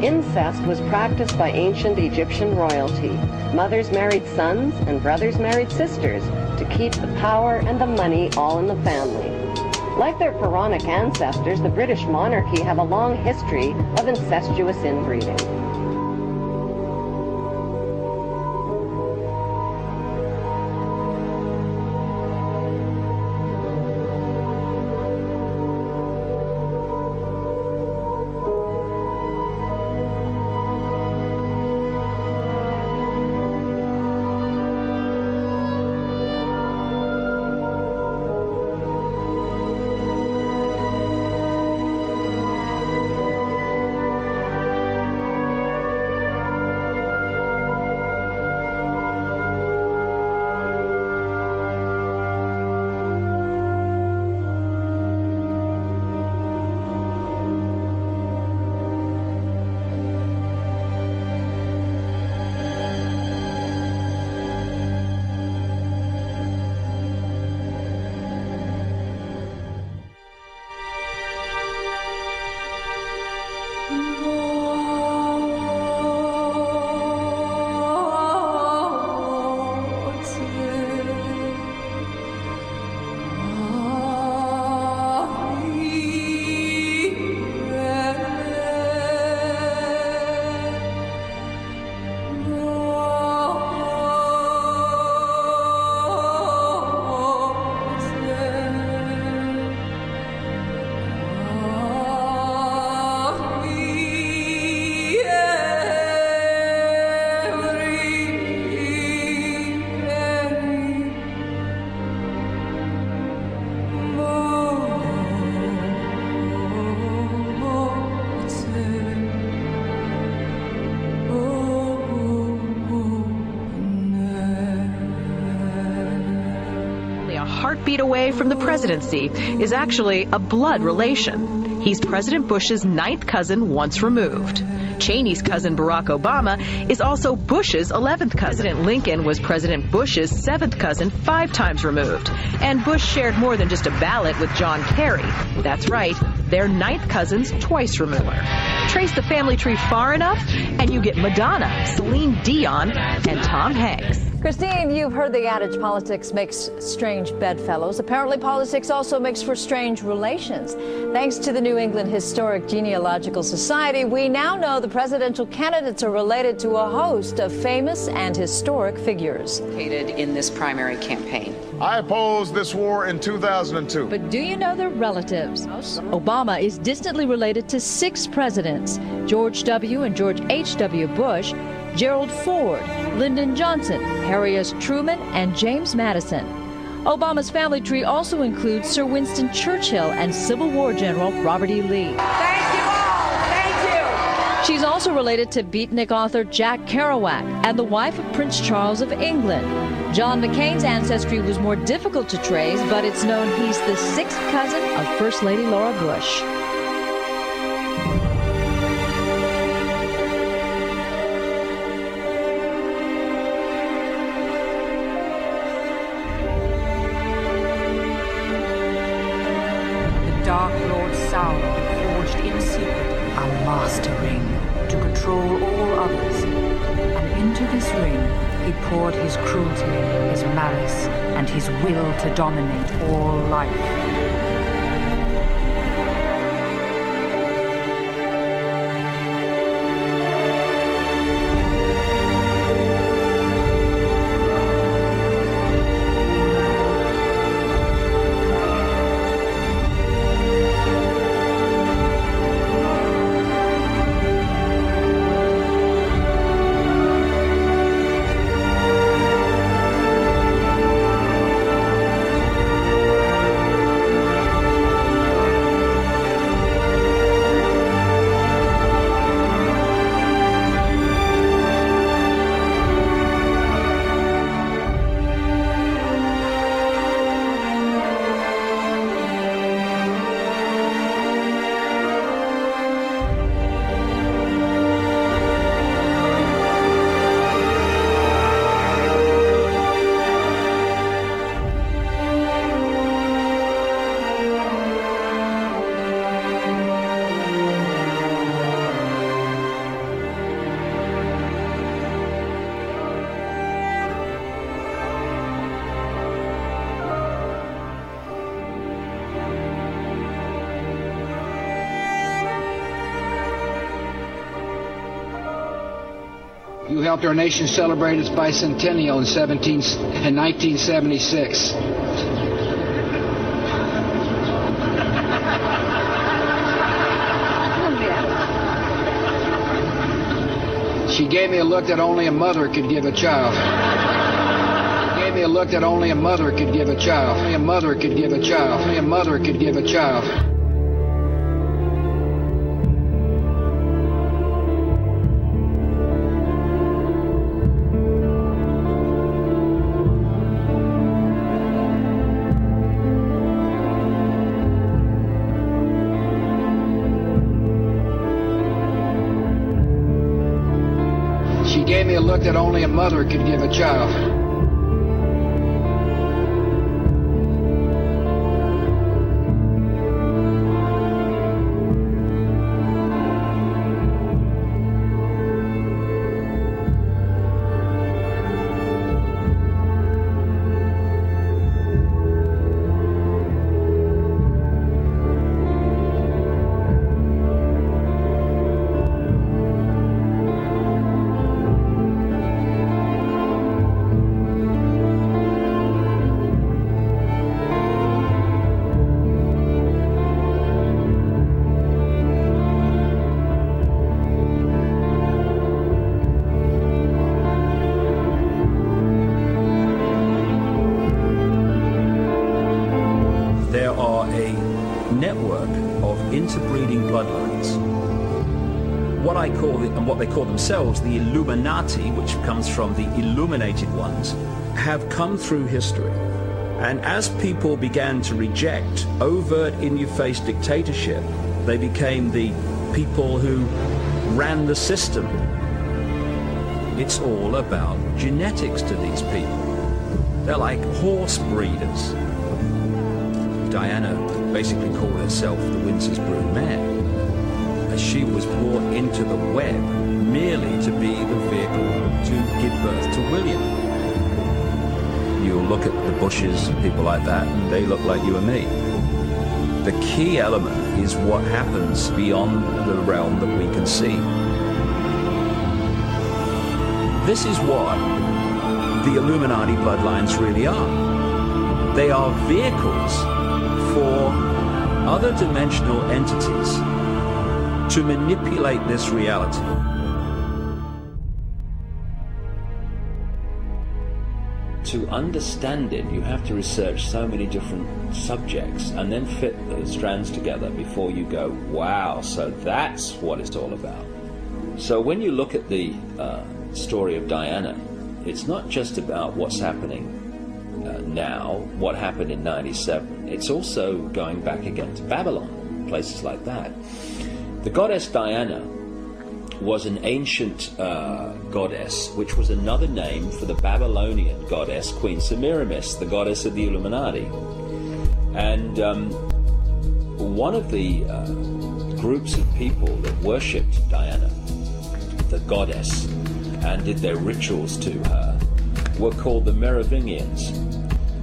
Incest was practiced by ancient Egyptian royalty. Mothers married sons and brothers married sisters to keep the power and the money all in the family. Like their Quranic ancestors, the British monarchy have a long history of incestuous inbreeding. Feet away from the presidency is actually a blood relation. He's President Bush's ninth cousin once removed. Cheney's cousin Barack Obama is also Bush's 11th cousin. President Lincoln was President Bush's 7th cousin 5 times removed. And Bush shared more than just a ballot with John Kerry. That's right, they're ninth cousins twice removed. Trace the family tree far enough and you get Madonna, Celine Dion, and Tom Hanks. Christine, you've heard the adage politics makes strange bedfellows. Apparently politics also makes for strange relations. Thanks to the New England Historic Genealogical Society, we now know the presidential candidates are related to a host of famous and historic figures. In this primary campaign. I opposed this war in 2002. But do you know their relatives? Obama is distantly related to 6 presidents: George W. and George H.W. Bush, Gerald Ford, Lyndon Johnson, Harry S. Truman, and James Madison. Obama's family tree also includes Sir Winston Churchill and Civil War General Robert E. Lee. Thank you all. Thank you. She's also related to beatnik author Jack Kerouac and the wife of Prince Charles of England. John McCain's ancestry was more difficult to trace, but it's known he's the 6th cousin of First Lady Laura Bush. Dark Lord Sauron forged in secret a master ring to control all others. And into this ring he poured his cruelty, his malice, and his will to dominate all life. You helped our nation celebrate its bicentennial in 1976. She gave me a look that only a mother could give a child. She gave me a look that only a mother could give a child. Only a mother could give a child. Only a mother could give a child. She gave me a look that only a mother could give a child. Interbreeding bloodlines. What I call and what they call themselves, the Illuminati, which comes from the illuminated ones, have come through history. And as people began to reject overt, in-your-face dictatorship, they became the people who ran the system. It's all about genetics to these people. They're like horse breeders. Diana basically called herself the Windsor's broodmare, as she was brought into the web merely to be the vehicle to give birth to William. You look at the Bushes, people like that, and they look like you and me. The key element is what happens beyond the realm that we can see. This is what the Illuminati bloodlines really are. They are vehicles for other dimensional entities to manipulate this reality. To understand it, you have to research so many different subjects and then fit those strands together before you go, wow, so that's what it's all about. So when you look at the story of Diana, it's not just about what's happening now, what happened in 97. It's also going back again to Babylon, places like that. The goddess Diana was an ancient goddess, which was another name for the Babylonian goddess Queen Semiramis, the goddess of the Illuminati. And one of the groups of people that worshipped Diana, the goddess, and did their rituals to her, were called the Merovingians.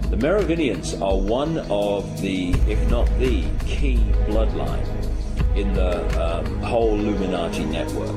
The Merovingians are one of the, if not the, key bloodline in the whole Illuminati network.